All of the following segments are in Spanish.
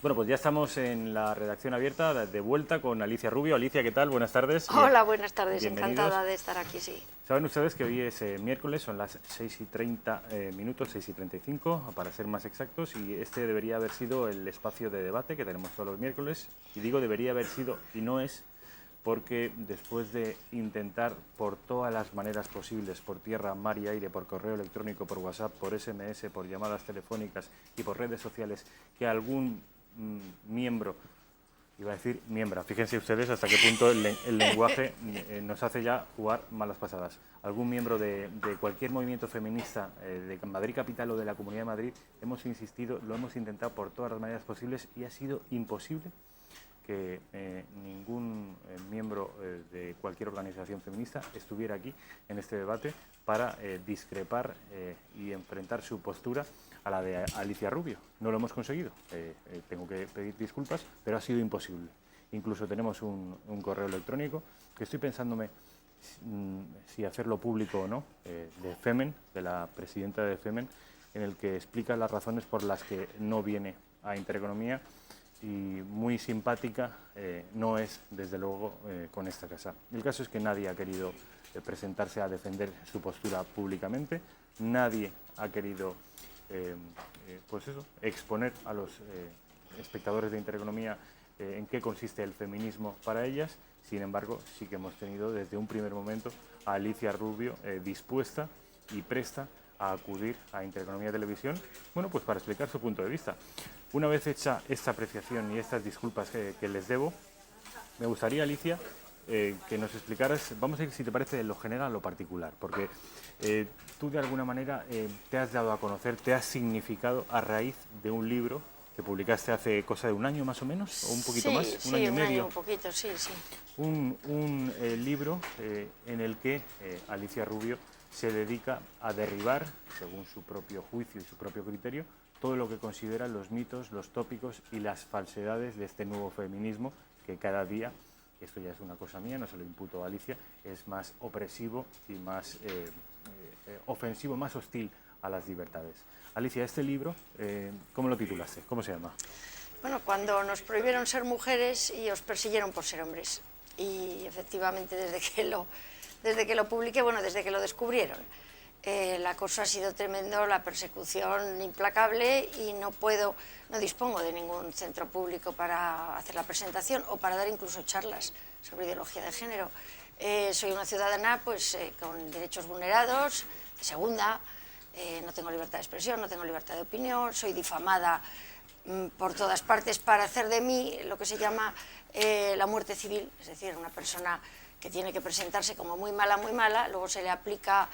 Bueno, pues ya estamos en la redacción abierta, de vuelta con Alicia Rubio. Alicia, ¿qué tal? Buenas tardes. Hola, buenas tardes, Bienvenidos. encantada de estar aquí, sí. Saben ustedes que hoy es miércoles, son las 6:30 minutos, 6:35 para ser más exactos, y este debería haber sido el espacio de debate que tenemos todos los miércoles. Y digo debería haber sido y no es, porque después de intentar por todas las maneras posibles, por tierra, mar y aire, por correo electrónico, por WhatsApp, por SMS, por llamadas telefónicas y por redes sociales, que algún miembro, iba a decir miembra, fíjense ustedes hasta qué punto el lenguaje nos hace ya jugar malas pasadas. Algún miembro de cualquier movimiento feminista de Madrid Capital o de la Comunidad de Madrid, hemos insistido, lo hemos intentado por todas las maneras posibles y ha sido imposible que ningún miembro de cualquier organización feminista estuviera aquí en este debate para discrepar y enfrentar su postura a la de Alicia Rubio. No lo hemos conseguido, tengo que pedir disculpas, pero ha sido imposible. Incluso tenemos un correo electrónico que estoy pensándome si hacerlo público o no, de Femen, de la presidenta de Femen, en el que explica las razones por las que no viene a Intereconomía, y muy simpática no es, desde luego, con esta casa. El caso es que nadie ha querido presentarse a defender su postura públicamente, nadie ha querido pues eso, exponer a los espectadores de Intereconomía en qué consiste el feminismo para ellas. Sin embargo, sí que hemos tenido desde un primer momento a Alicia Rubio dispuesta y presta a acudir a Intereconomía Televisión, bueno, pues para explicar su punto de vista. Una vez hecha esta apreciación y estas disculpas que les debo, me gustaría, Alicia, que nos explicaras, vamos a ir, si te parece, de lo general a lo particular, porque tú de alguna manera te has dado a conocer, te has significado a raíz de un libro que publicaste hace cosa de un año más o menos, o un poquito más, un año y medio. Un poquito, sí. Un libro en el que Alicia Rubio se dedica a derribar, según su propio juicio y su propio criterio, todo lo que considera los mitos, los tópicos y las falsedades de este nuevo feminismo que cada día, esto ya es una cosa mía, no se lo imputo a Alicia, es más opresivo y más ofensivo, más hostil a las libertades. Alicia, este libro, ¿cómo lo titulaste? ¿Cómo se llama? Bueno, cuando nos prohibieron ser mujeres y os persiguieron por ser hombres. Y efectivamente desde que lo publiqué, bueno, desde que lo descubrieron, el acoso ha sido tremendo, la persecución implacable, y no dispongo de ningún centro público para hacer la presentación o para dar incluso charlas sobre ideología de género. Soy una ciudadana pues con derechos vulnerados, de segunda, no tengo libertad de expresión, no tengo libertad de opinión, soy difamada por todas partes para hacer de mí lo que se llama la muerte civil, es decir, una persona que tiene que presentarse como muy mala, luego se le aplica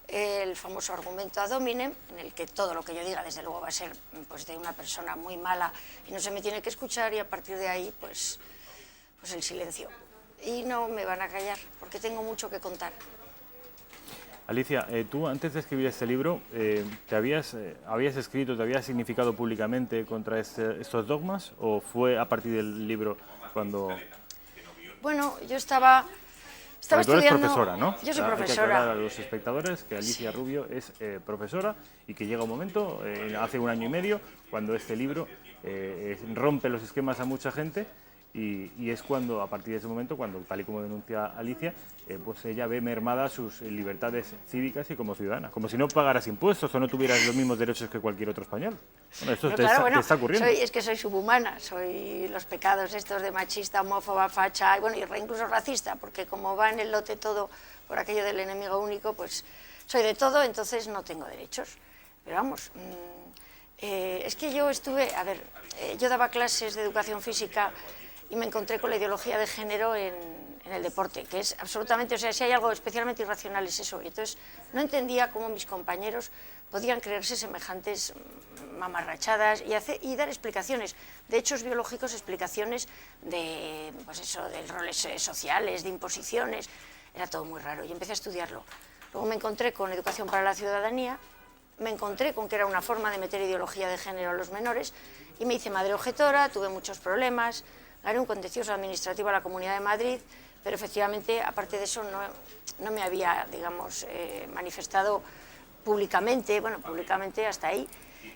el famoso argumento ad hominem, en el que todo lo que yo diga, desde luego, va a ser pues, de una persona muy mala y no se me tiene que escuchar, y a partir de ahí, pues el silencio. Y no me van a callar, porque tengo mucho que contar. Alicia, tú antes de escribir este libro, habías escrito, te habías significado públicamente contra estos dogmas, o fue a partir del libro cuando...? Bueno, yo estaba Porque tú eres estudiando... profesora, ¿no? Yo soy Hay que profesora. aclarar a los espectadores que Alicia Rubio es profesora, y que llega un momento, hace un año y medio, cuando este libro rompe los esquemas a mucha gente, y es cuando, a partir de ese momento, cuando, tal y como denuncia Alicia, pues ella ve mermadas sus libertades cívicas y como ciudadana, como si no pagaras impuestos o no tuvieras los mismos derechos que cualquier otro español. Bueno, esto te está ocurriendo. Es que soy subhumana, soy los pecados estos de machista, homófoba, facha, y bueno, incluso racista, porque como va en el lote todo por aquello del enemigo único, pues soy de todo, entonces no tengo derechos. Pero vamos, es que yo yo daba clases de educación física y me encontré con la ideología de género en el deporte, que es absolutamente, o sea, si hay algo especialmente irracional es eso. Y entonces no entendía cómo mis compañeros podían creerse semejantes mamarrachadas y dar explicaciones de hechos biológicos, explicaciones de, pues eso, de roles sociales, de imposiciones. Era todo muy raro y empecé a estudiarlo. Luego me encontré con Educación para la Ciudadanía, me encontré con que era una forma de meter ideología de género a los menores, y me hice madre objetora, tuve muchos problemas, gané un contencioso administrativo a la Comunidad de Madrid, pero efectivamente, aparte de eso, no me había, digamos, manifestado públicamente, bueno, públicamente hasta ahí,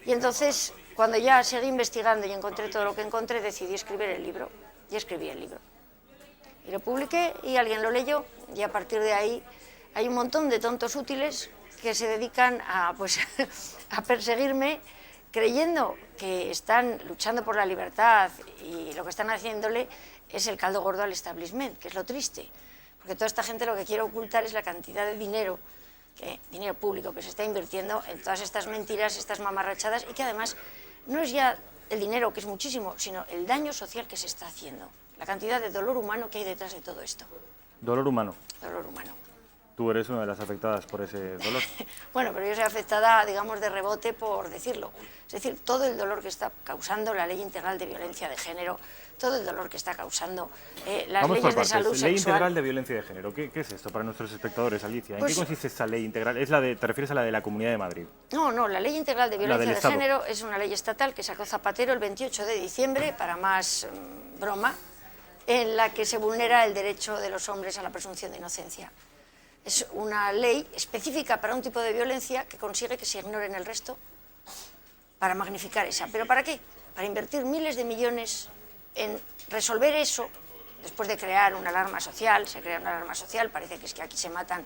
Y entonces, cuando ya seguí investigando y encontré todo lo que encontré, decidí escribir el libro. Y escribí el libro. Y lo publiqué y alguien lo leyó, y a partir de ahí hay un montón de tontos útiles que se dedican a, pues, a perseguirme, creyendo que están luchando por la libertad, y lo que están haciéndole es el caldo gordo al establishment, que es lo triste. Porque toda esta gente lo que quiere ocultar es la cantidad de dinero público que se está invirtiendo en todas estas mentiras, estas mamarrachadas, y que además no es ya el dinero, que es muchísimo, sino el daño social que se está haciendo, la cantidad de dolor humano que hay detrás de todo esto. Dolor humano. Dolor humano. Tú eres una de las afectadas por ese dolor. Bueno, pero yo soy afectada, digamos, de rebote, por decirlo. Es decir, todo el dolor que está causando la Ley Integral de Violencia de Género, todo el dolor que está causando las Vamos leyes por de salud partes. Ley sexual. Integral de Violencia de Género. ¿Qué es esto para nuestros espectadores, Alicia? ¿En Pues, qué consiste esta ley integral? ¿Es la de, te refieres a la de la Comunidad de Madrid? No, la Ley Integral de Violencia de Estado. Género es una ley estatal que sacó Zapatero el 28 de diciembre, para más broma, en la que se vulnera el derecho de los hombres a la presunción de inocencia. Es una ley específica para un tipo de violencia que consigue que se ignoren el resto para magnificar esa. ¿Pero para qué? Para invertir miles de millones en resolver eso, después de crear una alarma social. Se crea una alarma social, parece que es que aquí se matan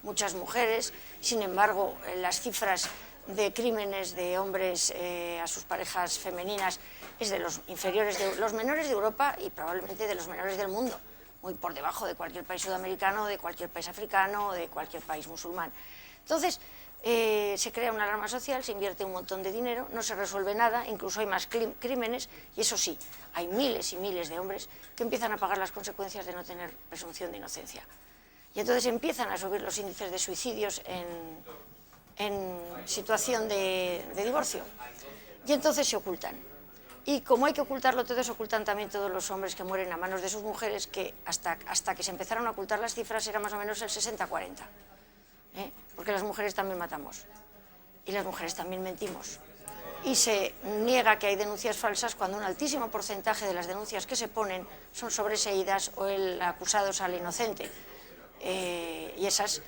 muchas mujeres, sin embargo, las cifras de crímenes de hombres a sus parejas femeninas es de los inferiores, de los menores de Europa y probablemente de los menores del mundo, muy por debajo de cualquier país sudamericano, de cualquier país africano o de cualquier país musulmán. Entonces, se crea una alarma social, se invierte un montón de dinero, no se resuelve nada, incluso hay más crímenes, y eso sí, hay miles y miles de hombres que empiezan a pagar las consecuencias de no tener presunción de inocencia. Y entonces empiezan a subir los índices de suicidios en situación de divorcio. Y entonces se ocultan. Y como hay que ocultarlo todo, se ocultan también todos los hombres que mueren a manos de sus mujeres, que hasta que se empezaron a ocultar las cifras era más o menos el 60-40. Porque las mujeres también matamos. Y las mujeres también mentimos. Y se niega que hay denuncias falsas cuando un altísimo porcentaje de las denuncias que se ponen son sobreseídas o el acusado sale inocente. Y esas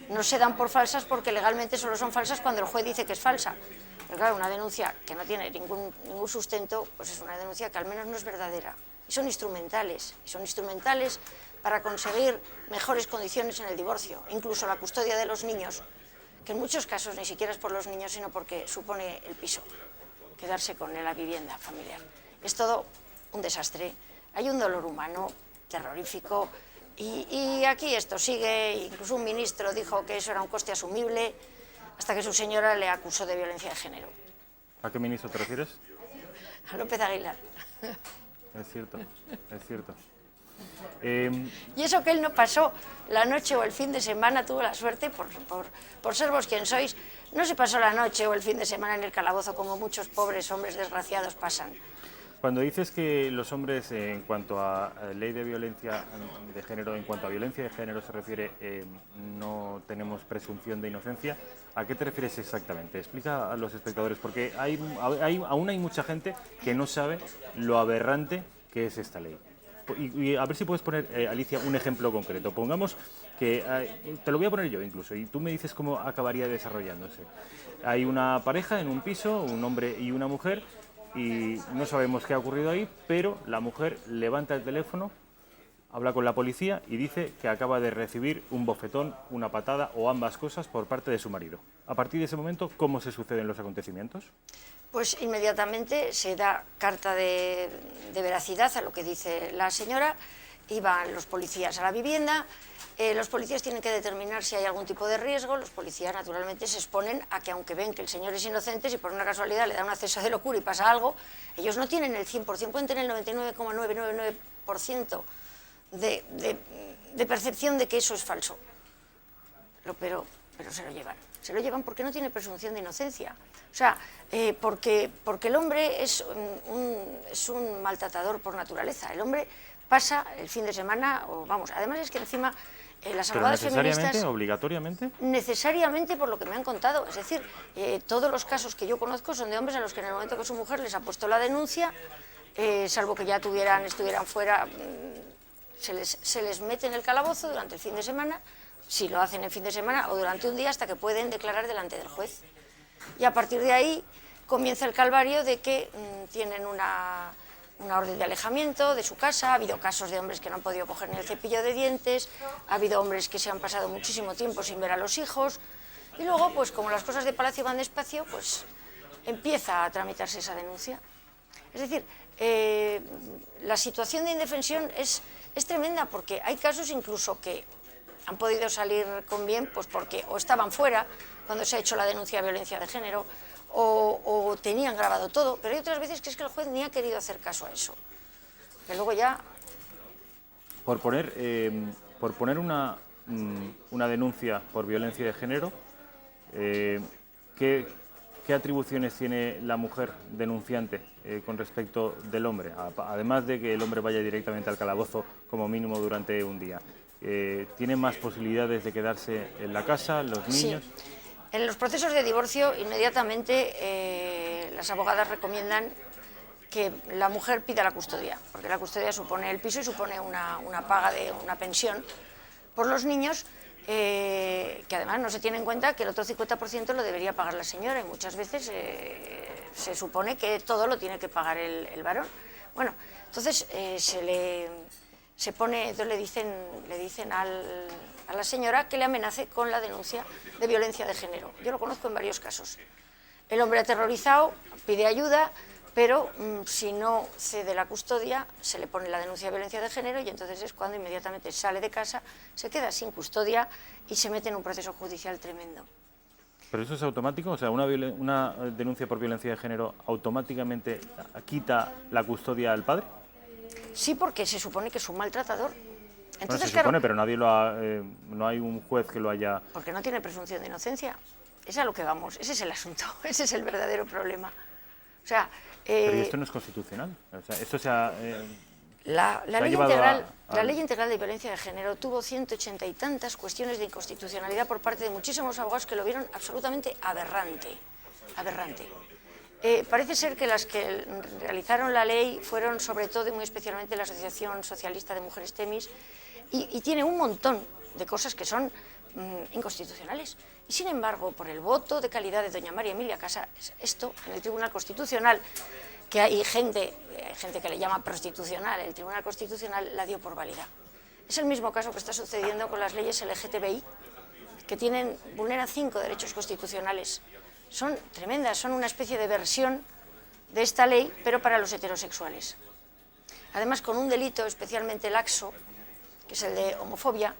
no se dan por falsas porque legalmente solo son falsas cuando el juez dice que es falsa. Pero claro, una denuncia que no tiene ningún sustento, pues es una denuncia que al menos no es verdadera. Y son instrumentales para conseguir mejores condiciones en el divorcio, incluso la custodia de los niños, que en muchos casos ni siquiera es por los niños, sino porque supone el piso, quedarse con la vivienda familiar. Es todo un desastre, hay un dolor humano terrorífico, y aquí esto sigue. Incluso un ministro dijo que eso era un coste asumible, hasta que su señora le acusó de violencia de género. ¿A qué ministro te refieres? A López Aguilar. Es cierto, es cierto. Y eso que él no pasó la noche o el fin de semana, tuvo la suerte, por ser vos quien sois, no se pasó la noche o el fin de semana en el calabozo como muchos pobres hombres desgraciados pasan. Cuando dices que los hombres, en cuanto a ley de violencia de género, en cuanto a violencia de género se refiere, no tenemos presunción de inocencia, ¿a qué te refieres exactamente? Explica a los espectadores, porque aún hay mucha gente que no sabe lo aberrante que es esta ley. Y a ver si puedes poner, Alicia, un ejemplo concreto. Pongamos que, te lo voy a poner yo incluso, y tú me dices cómo acabaría desarrollándose. Hay una pareja en un piso, un hombre y una mujer, y no sabemos qué ha ocurrido ahí, pero la mujer levanta el teléfono, habla con la policía y dice que acaba de recibir un bofetón, una patada o ambas cosas por parte de su marido. A partir de ese momento, ¿cómo se suceden los acontecimientos? Pues inmediatamente se da carta de veracidad a lo que dice la señora, y van los policías a la vivienda. Los policías tienen que determinar si hay algún tipo de riesgo. Los policías naturalmente se exponen a que, aunque ven que el señor es inocente, si por una casualidad le da un acceso de locura y pasa algo, ellos no tienen el 100%, pueden tener el 99,999% de percepción de que eso es falso. Pero se lo llevan. Se lo llevan porque no tiene presunción de inocencia. O sea, porque el hombre es un maltratador por naturaleza. El hombre pasa el fin de semana, además es que encima las abogadas feministas... ¿Necesariamente, obligatoriamente? Necesariamente, por lo que me han contado. Es decir, todos los casos que yo conozco son de hombres a los que en el momento que su mujer les ha puesto la denuncia, salvo que ya estuvieran fuera, se les mete en el calabozo durante el fin de semana, si lo hacen el fin de semana, o durante un día hasta que pueden declarar delante del juez. Y a partir de ahí comienza el calvario de que tienen una orden de alejamiento de su casa. Ha habido casos de hombres que no han podido coger ni el cepillo de dientes, ha habido hombres que se han pasado muchísimo tiempo sin ver a los hijos, y luego, pues como las cosas de palacio van despacio, pues empieza a tramitarse esa denuncia. Es decir, la situación de indefensión es tremenda, porque hay casos incluso que han podido salir con bien, pues porque o estaban fuera cuando se ha hecho la denuncia de violencia de género, o tenían grabado todo, pero hay otras veces que es que el juez ni ha querido hacer caso a eso. Que luego ya... Por poner una denuncia por violencia de género, ¿qué atribuciones tiene la mujer denunciante con respecto del hombre? Además de que el hombre vaya directamente al calabozo como mínimo durante un día. ¿Tiene más posibilidades de quedarse en la casa, los niños? Sí. En los procesos de divorcio, inmediatamente las abogadas recomiendan que la mujer pida la custodia, porque la custodia supone el piso y supone una paga de una pensión por los niños, que además no se tiene en cuenta que el otro 50% lo debería pagar la señora, y muchas veces se supone que todo lo tiene que pagar el varón. Bueno, entonces entonces le dicen a la señora que le amenace con la denuncia de violencia de género. Yo lo conozco en varios casos. El hombre aterrorizado pide ayuda, pero si no cede la custodia, se le pone la denuncia de violencia de género, y entonces es cuando inmediatamente sale de casa, se queda sin custodia y se mete en un proceso judicial tremendo. ¿Pero eso es automático? O sea, una denuncia por violencia de género automáticamente quita la custodia al padre. Sí, porque se supone que es un maltratador. Entonces, bueno, se supone, pero nadie no hay un juez que lo haya... Porque no tiene presunción de inocencia. Es a lo que vamos, ese es el asunto, ese es el verdadero problema. O sea... pero esto no es constitucional. O sea, esto se ha... La ley integral de violencia de género tuvo 180 y tantas cuestiones de inconstitucionalidad por parte de muchísimos abogados que lo vieron absolutamente aberrante. Parece ser que las que realizaron la ley fueron sobre todo y muy especialmente la Asociación Socialista de Mujeres Temis, y tiene un montón de cosas que son inconstitucionales. Y sin embargo, por el voto de calidad de doña María Emilia Casas, esto en el Tribunal Constitucional, que hay gente que le llama prostitucional, el Tribunal Constitucional la dio por válida. Es el mismo caso que está sucediendo con las leyes LGTBI, que vulneran 5 derechos constitucionales. Son tremendas, son una especie de versión de esta ley, pero para los heterosexuales. Además, con un delito especialmente laxo, que es el de homofobia.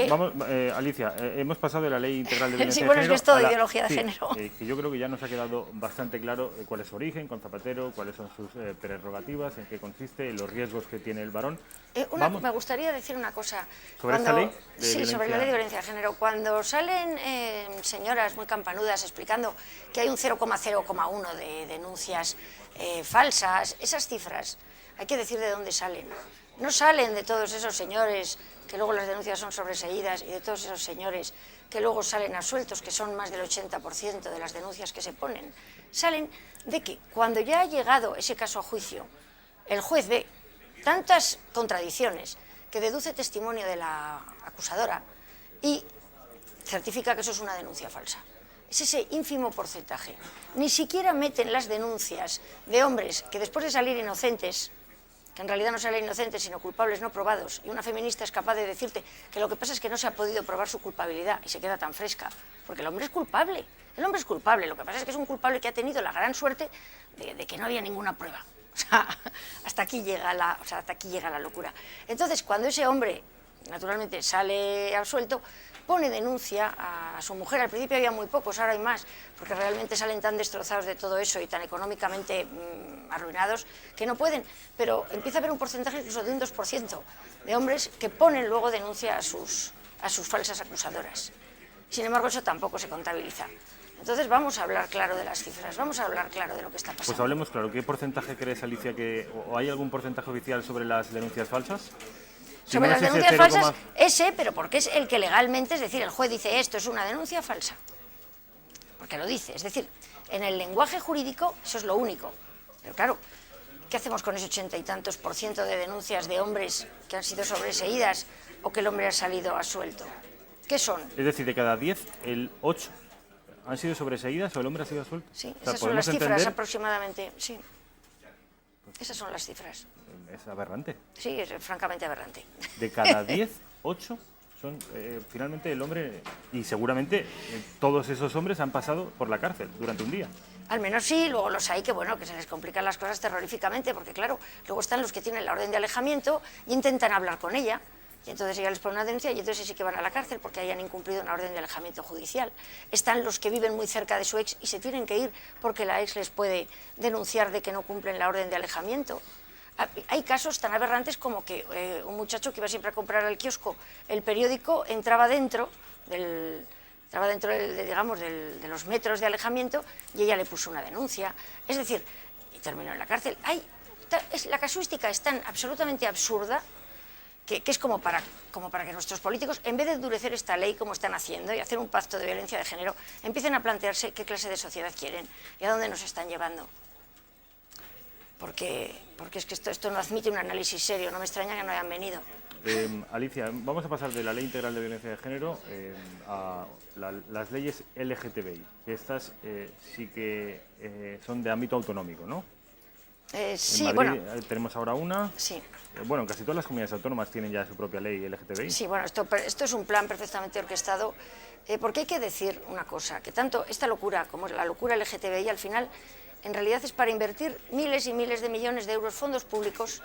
Vamos, Alicia, hemos pasado de la ley integral de violencia sí, bueno, de género... es que es todo ideología de género. Que yo creo que ya nos ha quedado bastante claro cuál es su origen con Zapatero, cuáles son sus prerrogativas, en qué consiste, los riesgos que tiene el varón. Me gustaría decir una cosa. ¿Sobre esta ley? Sí, sobre la ley de violencia de género. Cuando salen señoras muy campanudas explicando que hay un 0,0,1 de denuncias falsas, esas cifras, hay que decir de dónde salen. No salen de todos esos señores que luego las denuncias son sobreseídas, y de todos esos señores que luego salen absueltos, que son más del 80% de las denuncias que se ponen. Salen de que cuando ya ha llegado ese caso a juicio, el juez ve tantas contradicciones que deduce testimonio de la acusadora y certifica que eso es una denuncia falsa. Es ese ínfimo porcentaje. Ni siquiera meten las denuncias de hombres que después de salir inocentes, que en realidad no salen inocentes sino culpables no probados, y una feminista es capaz de decirte que lo que pasa es que no se ha podido probar su culpabilidad, y se queda tan fresca, porque el hombre es culpable. El hombre es culpable, lo que pasa es que es un culpable que ha tenido la gran suerte de que no había ninguna prueba. O sea, hasta aquí llega la locura. Entonces, cuando ese hombre, naturalmente, sale absuelto, pone denuncia a su mujer. Al principio había muy pocos, ahora hay más, porque realmente salen tan destrozados de todo eso y tan económicamente arruinados que no pueden. Pero empieza a haber un porcentaje incluso de un 2% de hombres que ponen luego denuncia a sus falsas acusadoras. Sin embargo, eso tampoco se contabiliza. Entonces vamos a hablar claro de las cifras, vamos a hablar claro de lo que está pasando. Pues hablemos claro. ¿Qué porcentaje crees, Alicia, o hay algún porcentaje oficial sobre las denuncias falsas? Sobre las denuncias falsas, ese, pero porque es el que legalmente, es decir, el juez dice esto es una denuncia falsa. Porque lo dice, es decir, en el lenguaje jurídico eso es lo único. Pero claro, ¿qué hacemos con ese 80 y tantos % de denuncias de hombres que han sido sobreseídas o que el hombre ha salido absuelto? ¿Qué son? Es decir, de cada 10, el 8 han sido sobreseídas o el hombre ha sido suelto. Sí, O sea, esas son las cifras entender, aproximadamente, sí. Esas son las cifras. es aberrante. Sí, es francamente aberrante. De cada 10, 8 son finalmente el hombre, y seguramente todos esos hombres han pasado por la cárcel durante un día. Al menos sí, luego los hay que, bueno, que se les complican las cosas terroríficamente, porque claro, luego están los que tienen la orden de alejamiento y intentan hablar con ella, y entonces ella les pone una denuncia y entonces sí que van a la cárcel porque hayan incumplido una orden de alejamiento judicial. Están los que viven muy cerca de su ex y se tienen que ir porque la ex les puede denunciar de que no cumplen la orden de alejamiento. Hay casos tan aberrantes como que un muchacho que iba siempre a comprar al kiosco el periódico entraba dentro digamos, de los metros de alejamiento y ella le puso una denuncia. Es decir, y terminó en la cárcel. La casuística es tan absolutamente absurda que es como para que nuestros políticos, en vez de endurecer esta ley como están haciendo y hacer un pacto de violencia de género, empiecen a plantearse qué clase de sociedad quieren y a dónde nos están llevando. Porque es que esto no admite un análisis serio, no me extraña que no hayan venido. Alicia, vamos a pasar de la Ley Integral de Violencia de Género a las leyes LGTBI, que estas sí que son de ámbito autonómico, ¿no? Sí, en Madrid bueno, tenemos ahora una. Sí. Bueno, casi todas las comunidades autónomas tienen ya su propia ley LGTBI. Sí, bueno, esto es un plan perfectamente orquestado, porque hay que decir una cosa, que tanto esta locura como la locura LGTBI al final en realidad es para invertir miles y miles de millones de euros fondos públicos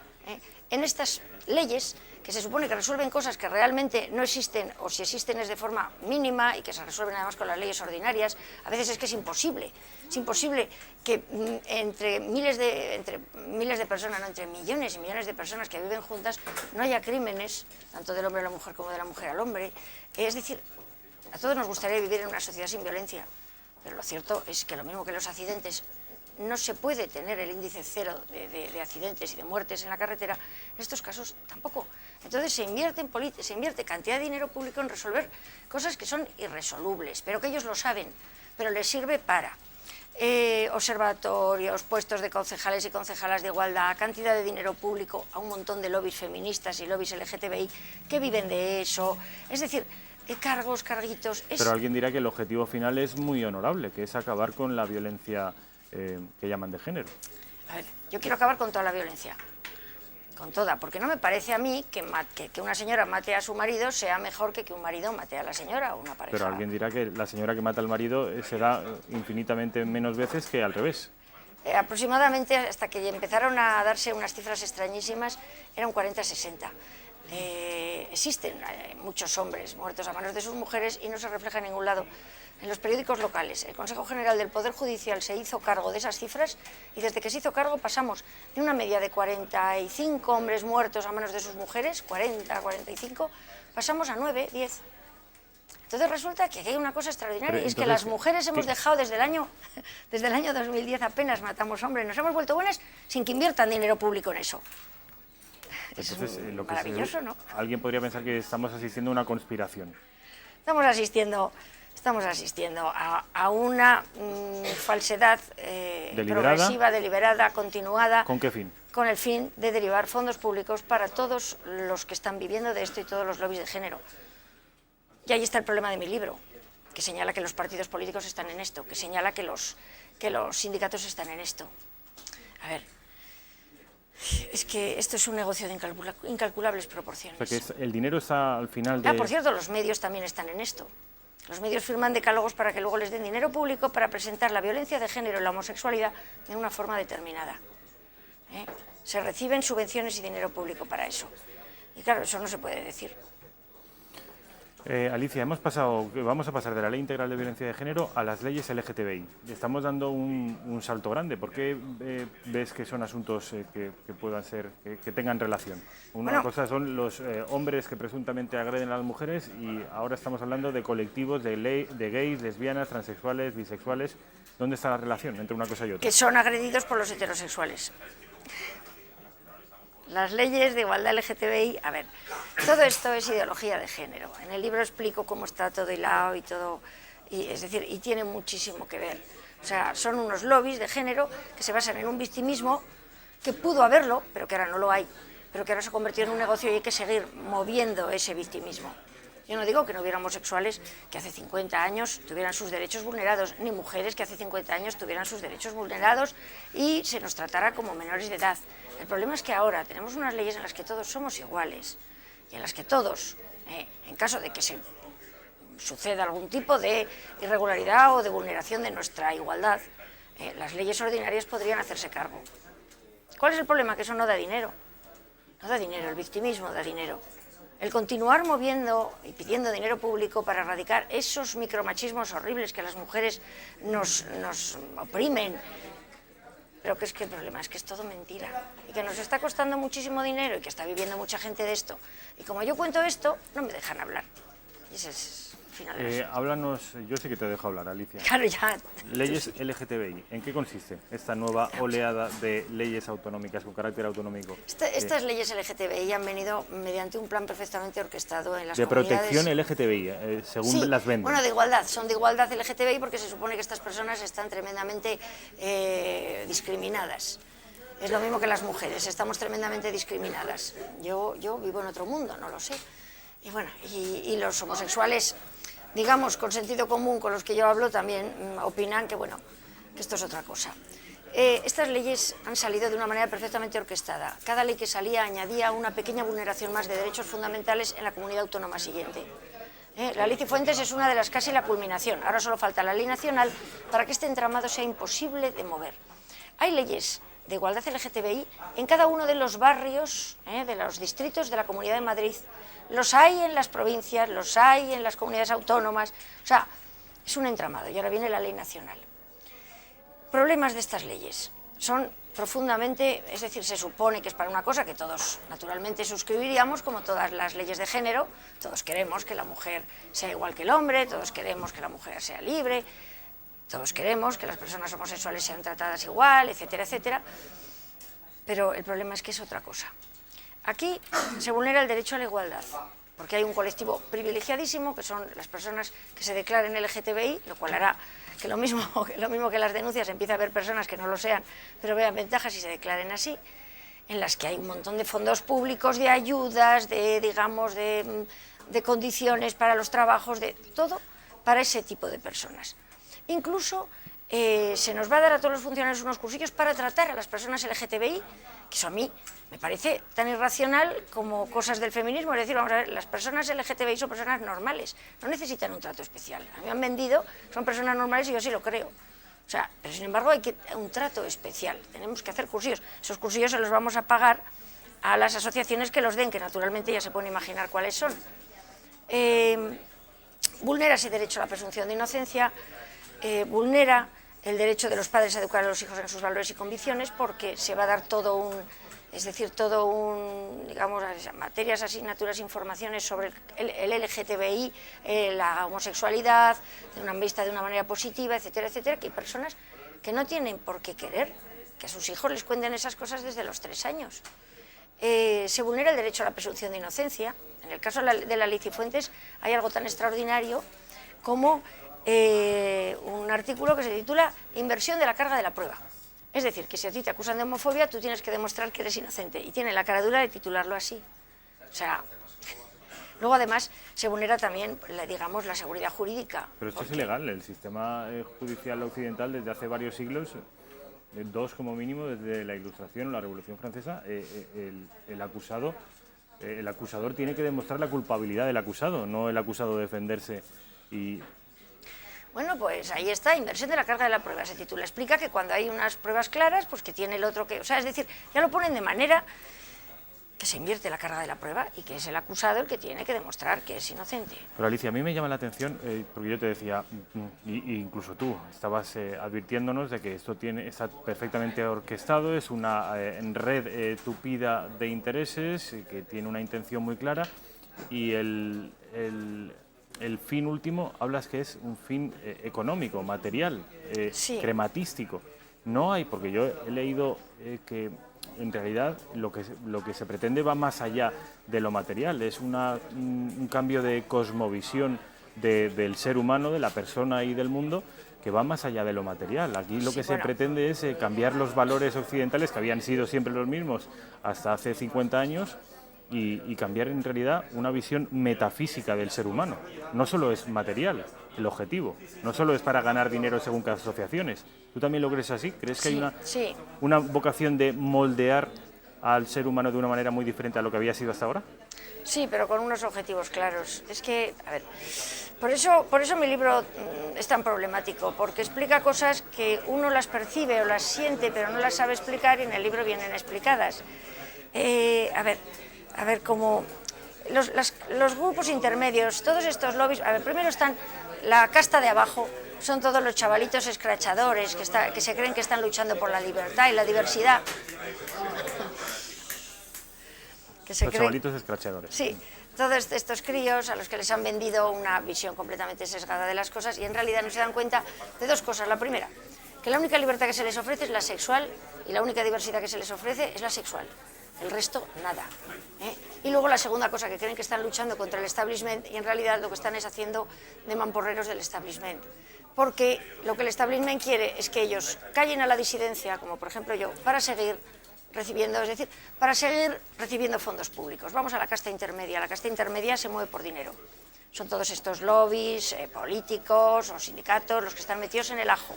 en estas leyes que se supone que resuelven cosas que realmente no existen, o si existen es de forma mínima y que se resuelven además con las leyes ordinarias. A veces es que es imposible que entre miles de personas, no, entre millones y millones de personas que viven juntas, no haya crímenes, tanto del hombre a la mujer como de la mujer al hombre. Es decir, a todos nos gustaría vivir en una sociedad sin violencia, pero lo cierto es que lo mismo que los accidentes, no se puede tener el índice cero de accidentes y de muertes en la carretera, en estos casos tampoco. Entonces se invierte cantidad de dinero público en resolver cosas que son irresolubles, pero que ellos lo saben, pero les sirve para observatorios, puestos de concejales y concejalas de igualdad, cantidad de dinero público a un montón de lobbies feministas y lobbies LGTBI que viven de eso, es decir, carguitos. Pero alguien dirá que el objetivo final es muy honorable, que es acabar con la violencia que llaman de género. A ver, yo quiero acabar con toda la violencia, con toda, porque no me parece a mí que una señora mate a su marido sea mejor que un marido mate a la señora o una pareja. Pero alguien dirá que la señora que mata al marido se da infinitamente menos veces que al revés. Aproximadamente, hasta que empezaron a darse unas cifras extrañísimas, era un 40-60. Existen muchos hombres muertos a manos de sus mujeres y no se refleja en ningún lado. En los periódicos locales, el Consejo General del Poder Judicial se hizo cargo de esas cifras y desde que se hizo cargo pasamos de una media de 45 hombres muertos a manos de sus mujeres, 40, 45, pasamos a 9, 10. Entonces resulta que aquí hay una cosa extraordinaria, y es que las mujeres hemos dejado desde el año 2010 apenas matamos hombres, nos hemos vuelto buenas sin que inviertan dinero público en eso. Entonces, es maravilloso, ¿no? Alguien podría pensar que estamos asistiendo a una conspiración. Estamos asistiendo a una falsedad progresiva, deliberada, continuada. ¿Con qué fin? Con el fin de derivar fondos públicos para todos los que están viviendo de esto y todos los lobbies de género. Y ahí está el problema de mi libro, que señala que los partidos políticos están en esto, que señala que los sindicatos están en esto. A ver, es que esto es un negocio de incalculables proporciones. O sea, que el dinero está al final de... por cierto, los medios también están en esto. Los medios firman decálogos para que luego les den dinero público para presentar la violencia de género y la homosexualidad de una forma determinada. Se reciben subvenciones y dinero público para eso. Y claro, eso no se puede decir. Alicia, vamos a pasar de la Ley Integral de Violencia de Género a las leyes LGTBI. Estamos dando un salto grande. ¿Por qué ves que son asuntos que puedan ser, que tengan relación? Una cosa son los hombres que presuntamente agreden a las mujeres y ahora estamos hablando de colectivos de gays, lesbianas, transexuales, bisexuales. ¿Dónde está la relación entre una cosa y otra? Que son agredidos por los heterosexuales. Las leyes de igualdad LGTBI, a ver, todo esto es ideología de género. En el libro explico cómo está todo hilado y todo, es decir, y tiene muchísimo que ver. O sea, son unos lobbies de género que se basan en un victimismo que pudo haberlo, pero que ahora no lo hay, pero que ahora se ha convertido en un negocio y hay que seguir moviendo ese victimismo. Yo no digo que no hubiera homosexuales que hace 50 años tuvieran sus derechos vulnerados, ni mujeres que hace 50 años tuvieran sus derechos vulnerados y se nos tratara como menores de edad. El problema es que ahora tenemos unas leyes en las que todos somos iguales y en las que todos, en caso de que se suceda algún tipo de irregularidad o de vulneración de nuestra igualdad, las leyes ordinarias podrían hacerse cargo. ¿Cuál es el problema? Que eso no da dinero. No da dinero, el victimismo da dinero. El continuar moviendo y pidiendo dinero público para erradicar esos micromachismos horribles que a las mujeres nos oprimen. Pero que es que el problema es que es todo mentira y que nos está costando muchísimo dinero y que está viviendo mucha gente de esto. Y como yo cuento esto, no me dejan hablar. Y ese es el final del asunto. Háblanos, yo sí que te dejo hablar, Alicia. Claro, ya. Leyes LGTBI, ¿en qué consiste esta nueva oleada de leyes autonómicas con carácter autonómico? Estas leyes LGTBI han venido mediante un plan perfectamente orquestado en las de comunidades... protección LGTBI, según Sí, las venden. bueno, de igualdad, son de igualdad LGTBI porque se supone que estas personas están tremendamente discriminadas. Es lo mismo que las mujeres, estamos tremendamente discriminadas. Yo vivo en otro mundo, no lo sé. Y bueno, y los homosexuales, digamos, con sentido común, con los que yo hablo, también opinan que, bueno, que esto es otra cosa. Estas leyes han salido de una manera perfectamente orquestada. Cada ley que salía añadía una pequeña vulneración más de derechos fundamentales en la comunidad autónoma siguiente. La ley Cifuentes es una de las casi la culminación. Ahora solo falta la ley nacional para que este entramado sea imposible de mover. Hay leyes de igualdad LGTBI en cada uno de los barrios, de los distritos de la Comunidad de Madrid. Los hay en las provincias, los hay en las comunidades autónomas. O sea, es un entramado. Y ahora viene la ley nacional. Problemas de estas leyes son profundamente, es decir, se supone que es para una cosa que todos naturalmente suscribiríamos, como todas las leyes de género. Todos queremos que la mujer sea igual que el hombre, todos queremos que la mujer sea libre, todos queremos que las personas homosexuales sean tratadas igual, etcétera, etcétera. Pero el problema es que es otra cosa. Aquí se vulnera el derecho a la igualdad, porque hay un colectivo privilegiadísimo, que son las personas que se declaren LGTBI, lo cual hará que lo mismo que las denuncias empiece a haber personas que no lo sean, pero vean ventajas y se declaren así, en las que hay un montón de fondos públicos, de ayudas, digamos, de condiciones para los trabajos, de todo para ese tipo de personas. Incluso se nos va a dar a todos los funcionarios unos cursillos para tratar a las personas LGTBI, que eso a mí me parece tan irracional como cosas del feminismo. Es decir, vamos a ver, las personas LGTBI son personas normales, no necesitan un trato especial. A mí me han vendido, son personas normales y yo sí lo creo. O sea, pero sin embargo hay un trato especial, tenemos que hacer cursillos. Esos cursillos se los vamos a pagar a las asociaciones que los den, que naturalmente ya se pueden imaginar cuáles son. Vulnera ese derecho a la presunción de inocencia, vulnera el derecho de los padres a educar a los hijos en sus valores y convicciones, porque se va a dar digamos, materias, asignaturas, informaciones sobre el LGTBI, la homosexualidad, de una vista de una manera positiva, etcétera, etcétera, que hay personas que no tienen por qué querer que a sus hijos les cuenten esas cosas desde los 3 años. Se vulnera el derecho a la presunción de inocencia. En el caso de la ley Cifuentes hay algo tan extraordinario como un artículo que se titula Inversión de la carga de la prueba. Es decir, que si a ti te acusan de homofobia, tú tienes que demostrar que eres inocente. Y tiene la caradura de titularlo así. O sea, luego además se vulnera también, digamos, la seguridad jurídica. Pero esto es ilegal. El sistema judicial occidental desde hace varios siglos, 2 como mínimo, desde la Ilustración o la Revolución Francesa, el acusador tiene que demostrar la culpabilidad del acusado, no el acusado defenderse. Y bueno, pues ahí está, inversión de la carga de la prueba, se titula. Explica que cuando hay unas pruebas claras, pues que tiene el otro que... O sea, es decir, ya lo ponen de manera que se invierte la carga de la prueba y que es el acusado el que tiene que demostrar que es inocente. Pero Alicia, a mí me llama la atención, porque yo te decía, y incluso tú estabas advirtiéndonos de que esto está perfectamente orquestado, es una red tupida de intereses, que tiene una intención muy clara, y el fin último, hablas que es un fin económico, material, sí, crematístico. No hay, porque yo he leído que en realidad lo que se pretende va más allá de lo material, es un cambio de cosmovisión del ser humano, de la persona y del mundo, que va más allá de lo material. Aquí lo que se pretende es cambiar los valores occidentales, que habían sido siempre los mismos hasta hace 50 años, y cambiar en realidad una visión metafísica del ser humano. No solo es material el objetivo, no solo es para ganar dinero según las asociaciones. ¿Tú también lo crees así? ¿Crees que hay una vocación de moldear al ser humano de una manera muy diferente a lo que había sido hasta ahora? Sí, pero con unos objetivos claros. Es que, a ver, por eso mi libro es tan problemático, porque explica cosas que uno las percibe o las siente, pero no las sabe explicar, y en el libro vienen explicadas. A ver, como los grupos intermedios, todos estos lobbies, a ver, primero están la casta de abajo, son todos los chavalitos escrachadores que se creen que están luchando por la libertad y la diversidad. Los chavalitos escrachadores. Sí, todos estos críos a los que les han vendido una visión completamente sesgada de las cosas y en realidad no se dan cuenta de dos cosas. La primera, que la única libertad que se les ofrece es la sexual y la única diversidad que se les ofrece es la sexual. El resto, nada. Y luego la segunda cosa, que creen que están luchando contra el establishment y en realidad lo que están es haciendo de mamporreros del establishment. Porque lo que el establishment quiere es que ellos callen a la disidencia, como por ejemplo yo, para seguir recibiendo, es decir, para seguir recibiendo fondos públicos. Vamos a la casta intermedia. La casta intermedia se mueve por dinero. Son todos estos lobbies políticos o sindicatos los que están metidos en el ajo.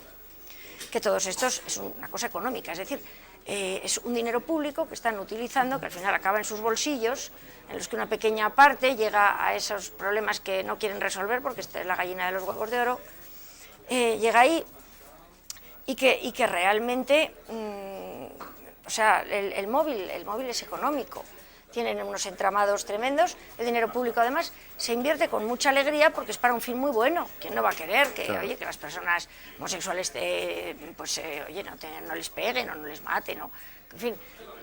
Que todos estos es una cosa económica, es decir, es un dinero público que están utilizando, que al final acaba en sus bolsillos, en los que una pequeña parte llega a esos problemas que no quieren resolver, porque esta es la gallina de los huevos de oro, llega ahí y que realmente, o sea, el móvil es económico. Tienen unos entramados tremendos, el dinero público además se invierte con mucha alegría porque es para un fin muy bueno. ¿Quién no va a querer que, claro, oye, que las personas homosexuales no les peguen o no les maten? En fin,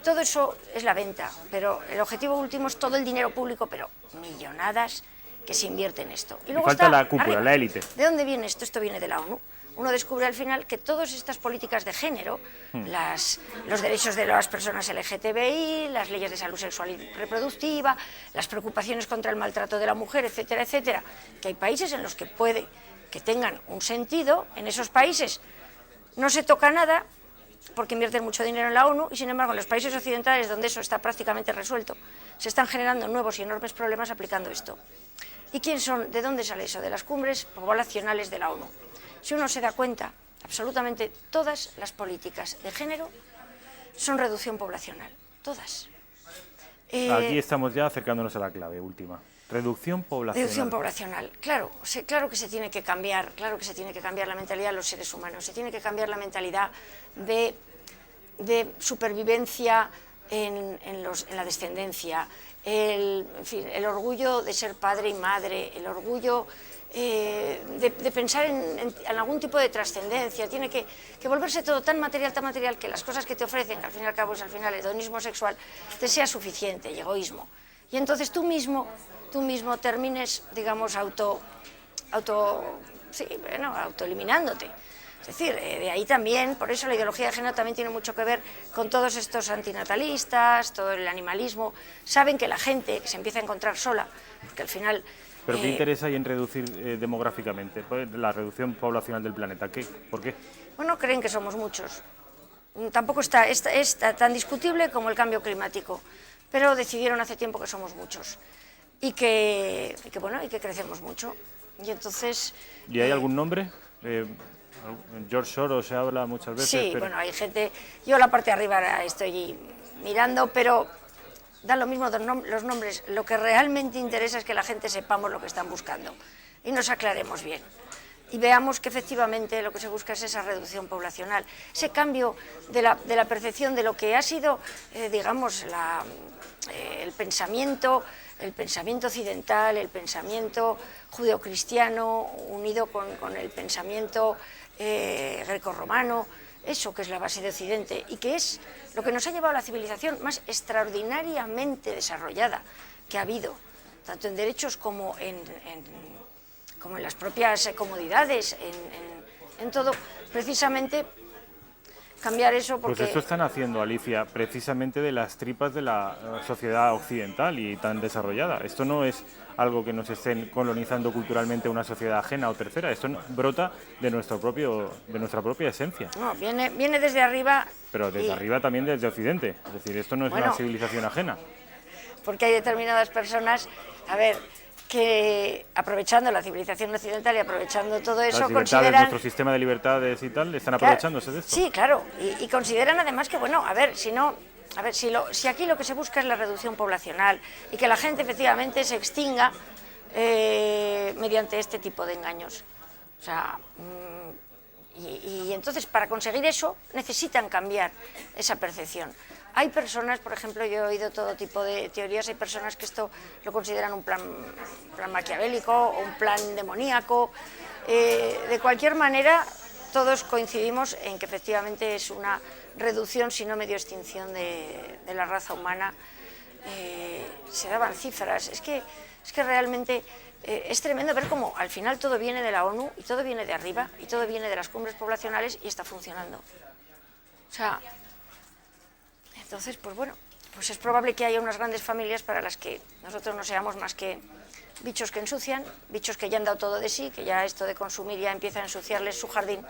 todo eso es la venta, pero el objetivo último es todo el dinero público, pero millonadas que se invierte en esto. Y luego falta la cúpula, la élite. ¿De dónde viene esto? Esto viene de la ONU. Uno descubre al final que todas estas políticas de género, los derechos de las personas LGTBI, las leyes de salud sexual y reproductiva, las preocupaciones contra el maltrato de la mujer, etcétera, etcétera, que hay países en los que puede que tengan un sentido, en esos países no se toca nada porque invierten mucho dinero en la ONU y sin embargo en los países occidentales donde eso está prácticamente resuelto se están generando nuevos y enormes problemas aplicando esto. ¿Y quién son? ¿De dónde sale eso? De las cumbres poblacionales de la ONU. Si uno se da cuenta, absolutamente todas las políticas de género son reducción poblacional, todas. Aquí estamos ya acercándonos a la clave última. Reducción poblacional. Reducción poblacional, claro, claro que se tiene que cambiar, la mentalidad de los seres humanos, se tiene que cambiar la mentalidad de supervivencia en la descendencia, en fin, el orgullo de ser padre y madre, el orgullo de pensar en algún tipo de trascendencia. Tiene que volverse todo tan material que las cosas que te ofrecen, que al fin y al cabo es el hedonismo sexual, te sea suficiente, y egoísmo. Y entonces tú mismo termines, digamos, autoeliminándote. Es decir, de ahí también, por eso la ideología de género también tiene mucho que ver con todos estos antinatalistas, todo el animalismo. Saben que la gente se empieza a encontrar sola, porque al final... ¿Pero qué interés hay en reducir demográficamente? La reducción poblacional del planeta. ¿Por qué? Bueno, creen que somos muchos. Tampoco es tan discutible como el cambio climático, pero decidieron hace tiempo que somos muchos y que crecemos mucho. Y entonces... ¿Y hay algún nombre? George Soros se habla muchas veces. Sí, bueno, hay gente... Yo la parte de arriba estoy mirando, pero da lo mismo los nombres. Lo que realmente interesa es que la gente sepamos lo que están buscando y nos aclaremos bien. Y veamos que efectivamente lo que se busca es esa reducción poblacional, ese cambio de la percepción de lo que ha sido, digamos, el pensamiento occidental, el pensamiento judeocristiano unido con el pensamiento grecorromano, eso que es la base de Occidente y que es lo que nos ha llevado a la civilización más extraordinariamente desarrollada que ha habido, tanto en derechos como en las propias comodidades, en todo, precisamente cambiar eso porque... Pues esto están haciendo, Alicia, precisamente de las tripas de la sociedad occidental y tan desarrollada. Esto no es algo que nos estén colonizando culturalmente una sociedad ajena o tercera, esto brota de nuestra propia esencia. No, viene desde arriba... Pero desde arriba también desde Occidente, es decir, esto no es una civilización ajena. porque hay determinadas personas, a ver, que aprovechando la civilización occidental y aprovechando todo eso, las libertades, consideran... nuestro sistema de libertades y tal, están aprovechándose de esto. Sí, claro, y consideran además que, bueno, a ver, si no... A ver, si aquí lo que se busca es la reducción poblacional y que la gente efectivamente se extinga mediante este tipo de engaños. O sea, y entonces para conseguir eso necesitan cambiar esa percepción. Hay personas, por ejemplo, yo he oído todo tipo de teorías, hay personas que esto lo consideran un plan maquiavélico o un plan demoníaco. De cualquier manera, todos coincidimos en que efectivamente es una reducción, si no medio extinción de la raza humana. Se daban cifras, es que realmente es tremendo ver cómo al final todo viene de la ONU y todo viene de arriba y todo viene de las cumbres poblacionales y está funcionando. O sea, entonces, pues bueno, pues es probable que haya unas grandes familias para las que nosotros no seamos más que bichos que ensucian, bichos que ya han dado todo de sí, que ya esto de consumir ya empieza a ensuciarles su jardín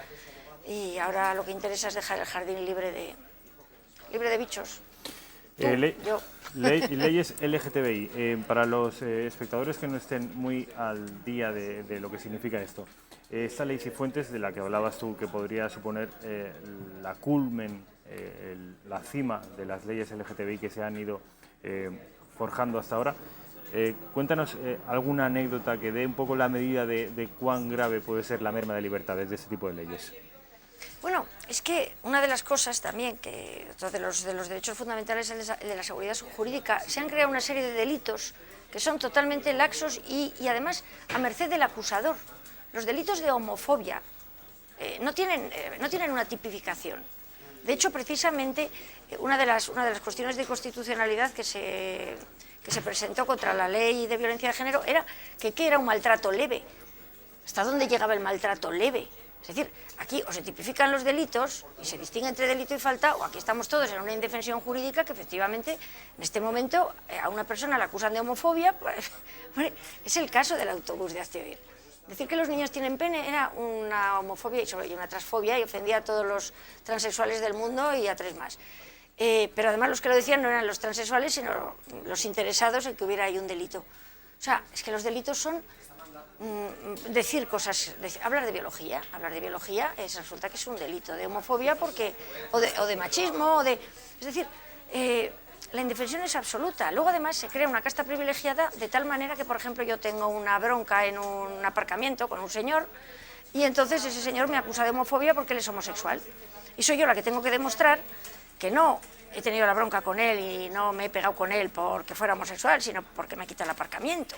y ahora lo que interesa es dejar el jardín libre de bichos. Tú, yo. Leyes LGTBI. Para los espectadores que no estén muy al día de lo que significa esto, esta ley Cifuentes de la que hablabas tú, que podría suponer la culmen, la cima de las leyes LGTBI que se han ido forjando hasta ahora, cuéntanos alguna anécdota que dé un poco la medida de cuán grave puede ser la merma de libertades de este tipo de leyes. Bueno, es que una de las cosas también, que otro de los derechos fundamentales es el de la seguridad jurídica, se han creado una serie de delitos que son totalmente laxos y además a merced del acusador. Los delitos de homofobia no tienen una tipificación. De hecho, precisamente, una de las cuestiones de constitucionalidad que se presentó contra la ley de violencia de género era que ¿qué era un maltrato leve? ¿Hasta dónde llegaba el maltrato leve? Es decir, aquí o se tipifican los delitos y se distingue entre delito y falta, o aquí estamos todos en una indefensión jurídica que efectivamente en este momento a una persona la acusan de homofobia, pues, es el caso del autobús de Azteoir. Decir que los niños tienen pene era una homofobia y una transfobia y ofendía a todos los transexuales del mundo y a 3 más. Pero además los que lo decían no eran los transexuales, sino los interesados en que hubiera ahí un delito. O sea, es que los delitos son decir cosas, hablar de biología resulta que es un delito de homofobia o de machismo, es decir, la indefensión es absoluta. Luego además se crea una casta privilegiada de tal manera que, por ejemplo, yo tengo una bronca en un aparcamiento con un señor y entonces ese señor me acusa de homofobia porque él es homosexual y soy yo la que tengo que demostrar que no he tenido la bronca con él y no me he pegado con él porque fuera homosexual, sino porque me quita el aparcamiento.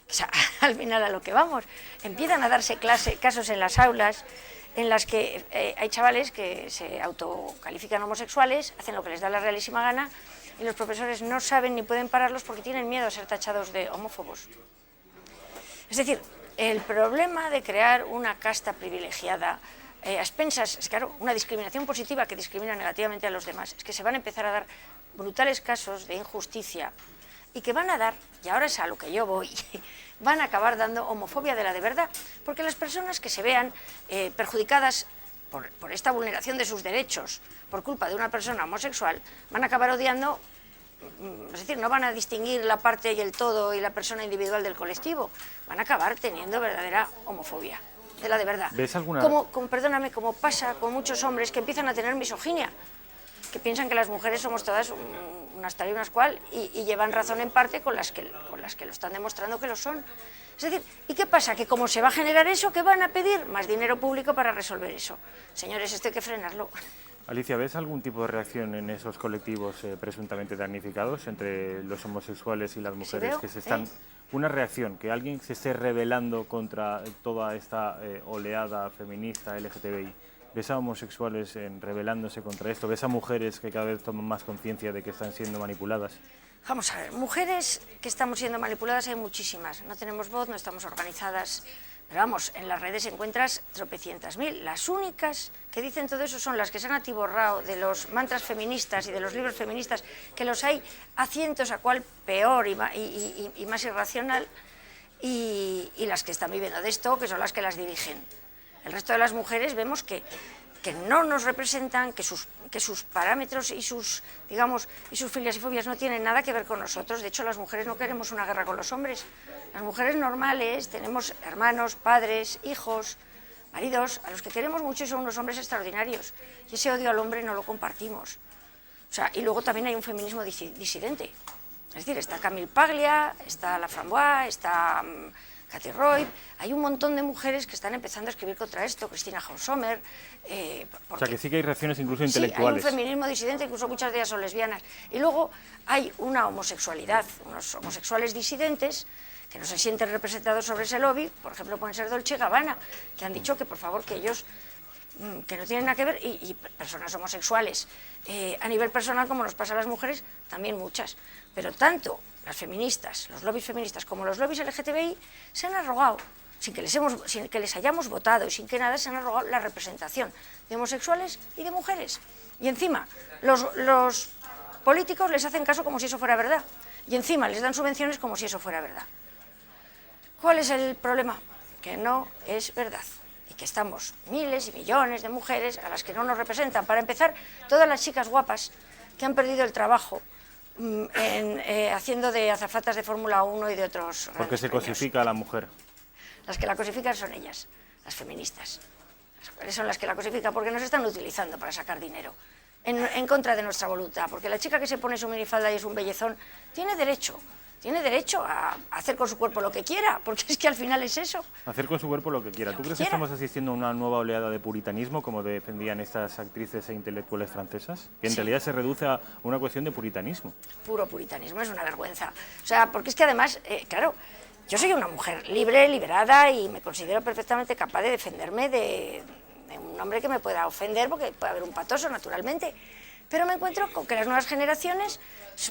O sea, al final a lo que vamos, empiezan a darse casos en las aulas en las que hay chavales que se autocalifican homosexuales, hacen lo que les da la realísima gana y los profesores no saben ni pueden pararlos porque tienen miedo a ser tachados de homófobos. Es decir, el problema de crear una casta privilegiada a expensas, es claro, una discriminación positiva que discrimina negativamente a los demás, es que se van a empezar a dar brutales casos de injusticia y que van a dar, y ahora es a lo que yo voy, van a acabar dando homofobia de la de verdad, porque las personas que se vean perjudicadas por esta vulneración de sus derechos por culpa de una persona homosexual, van a acabar odiando, es decir, no van a distinguir la parte y el todo y la persona individual del colectivo, van a acabar teniendo verdadera homofobia, de la de verdad. ¿Ves alguna? Perdóname, como pasa con muchos hombres que empiezan a tener misoginia, que piensan que las mujeres somos todas unas tal y unas cual y llevan razón en parte con las que lo están demostrando que lo son. Es decir, ¿y qué pasa? Que como se va a generar eso, ¿qué van a pedir? Más dinero público para resolver eso. Señores, esto hay que frenarlo. Alicia, ¿ves algún tipo de reacción en esos colectivos presuntamente damnificados entre los homosexuales y las mujeres que se están... Una reacción, que alguien se esté rebelando contra toda esta oleada feminista LGTBI. ¿Ves a homosexuales rebelándose contra esto? ¿Ves a mujeres que cada vez toman más conciencia de que están siendo manipuladas? Vamos a ver, mujeres que estamos siendo manipuladas hay muchísimas. No tenemos voz, no estamos organizadas. Pero vamos, en las redes encuentras tropecientas mil. Las únicas que dicen todo eso son las que se han atiborrado de los mantras feministas y de los libros feministas, que los hay a cientos, a cual peor y más irracional, y las que están viviendo de esto, que son las que las dirigen. El resto de las mujeres vemos que que no nos representan, que sus parámetros y sus filias y fobias no tienen nada que ver con nosotros. De hecho, las mujeres no queremos una guerra con los hombres. Las mujeres normales tenemos hermanos, padres, hijos, maridos, a los que queremos mucho y son unos hombres extraordinarios. Y ese odio al hombre no lo compartimos. O sea, y luego también hay un feminismo disidente. Es decir, está Camille Paglia, está La Framboise, está Cathy Roy, hay un montón de mujeres que están empezando a escribir contra esto, Cristina Haushomer. O sea, que sí que hay reacciones incluso intelectuales. Sí, hay un feminismo disidente, incluso muchas de ellas son lesbianas. Y luego hay una homosexualidad, unos homosexuales disidentes que no se sienten representados sobre ese lobby, por ejemplo, pueden ser Dolce & Gabbana, que han dicho que por favor que ellos, que no tienen nada que ver, y personas homosexuales. A nivel personal, como nos pasa a las mujeres, también muchas. Pero tanto las feministas, los lobbies feministas, como los lobbies LGTBI, se han arrogado, sin que les hayamos votado y sin que nada, se han arrogado la representación de homosexuales y de mujeres. Y encima, los políticos les hacen caso como si eso fuera verdad. Y encima les dan subvenciones como si eso fuera verdad. ¿Cuál es el problema? Que no es verdad. Y que estamos miles y millones de mujeres a las que no nos representan. Para empezar, todas las chicas guapas que han perdido el trabajo haciendo de azafatas de Fórmula 1 y de otros porque se cosifica a la mujer. Las que la cosifican son ellas, las feministas. Son las que la cosifican porque nos están utilizando para sacar dinero en contra de nuestra voluntad. Porque la chica que se pone su minifalda y es un bellezón tiene derecho a hacer con su cuerpo lo que quiera, porque es que al final es eso. Hacer con su cuerpo lo que quiera. ¿Tú crees que estamos asistiendo a una nueva oleada de puritanismo, como defendían estas actrices e intelectuales francesas? Que en realidad se reduce a una cuestión de puritanismo. Puro puritanismo, es una vergüenza. O sea, porque es que además, claro, yo soy una mujer libre, liberada y me considero perfectamente capaz de defenderme de un hombre que me pueda ofender, porque puede haber un patoso, naturalmente. Pero me encuentro con que las nuevas generaciones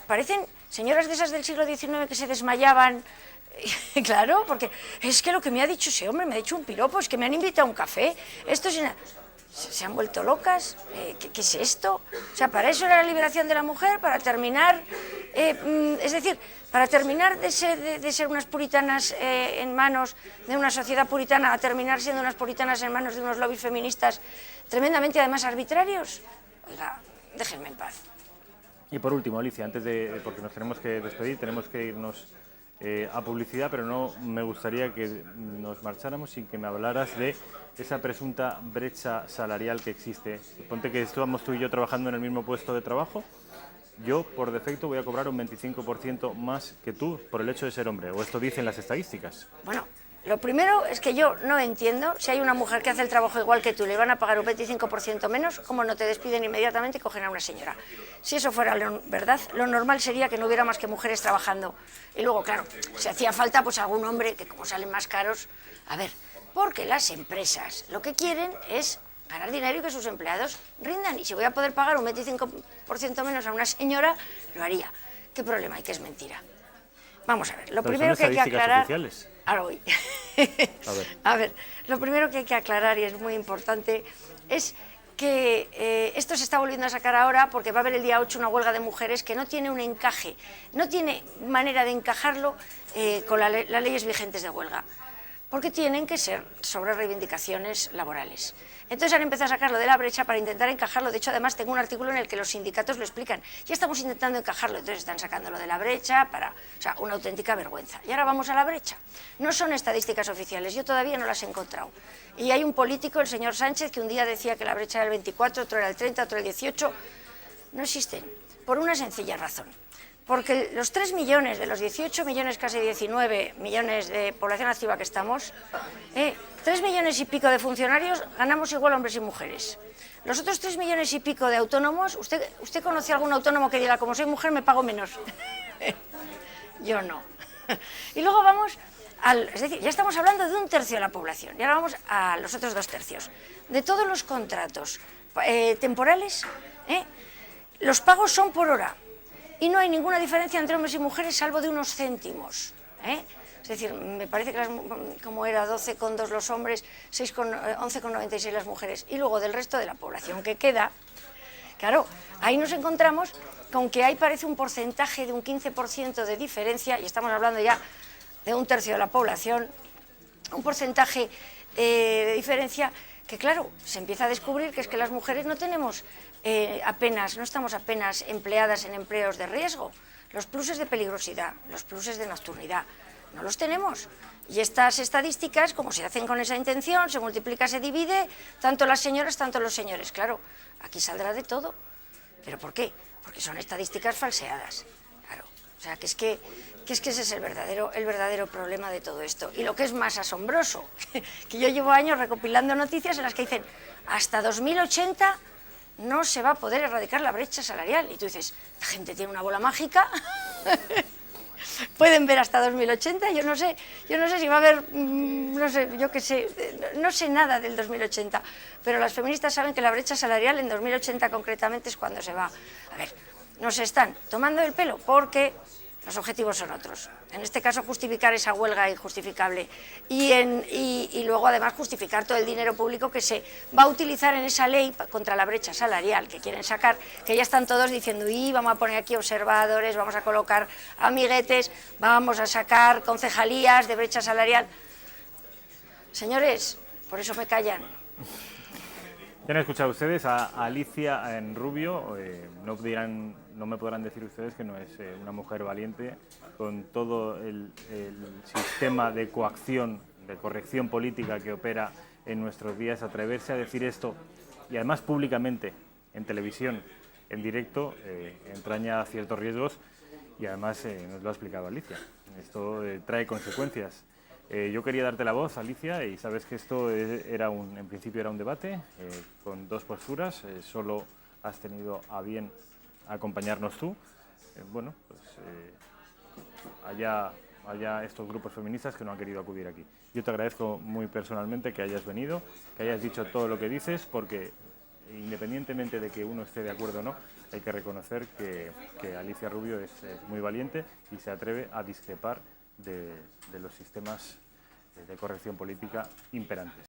parecen señoras de esas del siglo XIX que se desmayaban. Claro, porque es que lo que me ha dicho ese hombre, me ha dicho un piropo, es que me han invitado a un café. Se han vuelto locas. ¿Qué es esto? O sea, para eso era la liberación de la mujer, para terminar, es decir, para terminar de ser unas puritanas en manos de una sociedad puritana, a terminar siendo unas puritanas en manos de unos lobbies feministas tremendamente además arbitrarios. Oiga, déjenme en paz. Y por último, Alicia, porque nos tenemos que despedir, tenemos que irnos a publicidad, pero no me gustaría que nos marcháramos sin que me hablaras de esa presunta brecha salarial que existe. Ponte que estamos tú y yo trabajando en el mismo puesto de trabajo, yo por defecto voy a cobrar un 25% más que tú por el hecho de ser hombre, o esto dicen las estadísticas. Bueno, lo primero es que yo no entiendo, si hay una mujer que hace el trabajo igual que tú, le van a pagar un 25% menos, ¿cómo no te despiden inmediatamente y cogen a una señora? Si eso fuera verdad, lo normal sería que no hubiera más que mujeres trabajando. Y luego, claro, si hacía falta, pues algún hombre, que como salen más caros, a ver, porque las empresas lo que quieren es ganar dinero y que sus empleados rindan. Y si voy a poder pagar un 25% menos a una señora, lo haría. ¿Qué problema hay? Que es mentira. Vamos a ver, lo primero que hay que aclarar... Oficiales. Ahora voy. A ver, lo primero que hay que aclarar, y es muy importante, es que esto se está volviendo a sacar ahora porque va a haber el día 8 una huelga de mujeres que no tiene un encaje, no tiene manera de encajarlo con las leyes vigentes de huelga, porque tienen que ser sobre reivindicaciones laborales. Entonces han empezado a sacarlo de la brecha para intentar encajarlo. De hecho, además, tengo un artículo en el que los sindicatos lo explican. Ya estamos intentando encajarlo, entonces están sacándolo de la brecha o sea, una auténtica vergüenza. Y ahora vamos a la brecha. No son estadísticas oficiales, yo todavía no las he encontrado. Y hay un político, el señor Sánchez, que un día decía que la brecha era el 24, otro era el 30, otro el 18. No existen, por una sencilla razón. Porque los 3 millones de los 18 millones, casi 19 millones de población activa que estamos, 3 millones y pico de funcionarios ganamos igual hombres y mujeres. Los otros 3 millones y pico de autónomos, ¿usted conoce algún autónomo que diga, como soy mujer me pago menos? Yo no. Y luego vamos es decir, ya estamos hablando de 1/3 de la población, y ahora vamos a los otros 2/3. De todos los contratos temporales, los pagos son por hora. Y no hay ninguna diferencia entre hombres y mujeres, salvo de unos céntimos. Es decir, me parece que como era 12,2 los hombres, 11,96 las mujeres. Y luego del resto de la población que queda, claro, ahí nos encontramos con que ahí parece un porcentaje de un 15% de diferencia, y estamos hablando ya de 1/3 de la población, un porcentaje de diferencia que claro, se empieza a descubrir que es que las mujeres no tenemos no estamos apenas empleadas en empleos de riesgo. Los pluses de peligrosidad, los pluses de nocturnidad, no los tenemos. Y estas estadísticas, como se hacen con esa intención, se multiplica, se divide, tanto las señoras, tanto los señores. Claro, aquí saldrá de todo. ¿Pero por qué? Porque son estadísticas falseadas. Claro, o sea, que es que ese es el verdadero problema de todo esto. Y lo que es más asombroso, que yo llevo años recopilando noticias en las que dicen hasta 2080 no se va a poder erradicar la brecha salarial. Y tú dices, la gente tiene una bola mágica, pueden ver hasta 2080, yo no sé si va a haber, no sé, yo qué sé, no sé nada del 2080, pero las feministas saben que la brecha salarial en 2080 concretamente es cuando se va. A ver, nos están tomando el pelo porque los objetivos son otros. En este caso, justificar esa huelga injustificable y luego, además, justificar todo el dinero público que se va a utilizar en esa ley contra la brecha salarial que quieren sacar, que ya están todos diciendo, vamos a poner aquí observadores, vamos a colocar amiguetes, vamos a sacar concejalías de brecha salarial. Señores, por eso me callan. Ya han escuchado ustedes a Alicia en Rubio, no me podrán decir ustedes que no es una mujer valiente, con todo el sistema de coacción, de corrección política que opera en nuestros días. Atreverse a decir esto, y además públicamente, en televisión, en directo, entraña ciertos riesgos, y además nos lo ha explicado Alicia. Esto trae consecuencias. Yo quería darte la voz, Alicia, y sabes que esto en principio era un debate con dos posturas, solo has tenido a bien acompañarnos tú. Bueno, pues haya estos grupos feministas que no han querido acudir aquí. Yo te agradezco muy personalmente que hayas venido, que hayas dicho todo lo que dices, porque independientemente de que uno esté de acuerdo o no, hay que reconocer que Alicia Rubio es muy valiente y se atreve a discrepar de los sistemas de corrección política imperantes.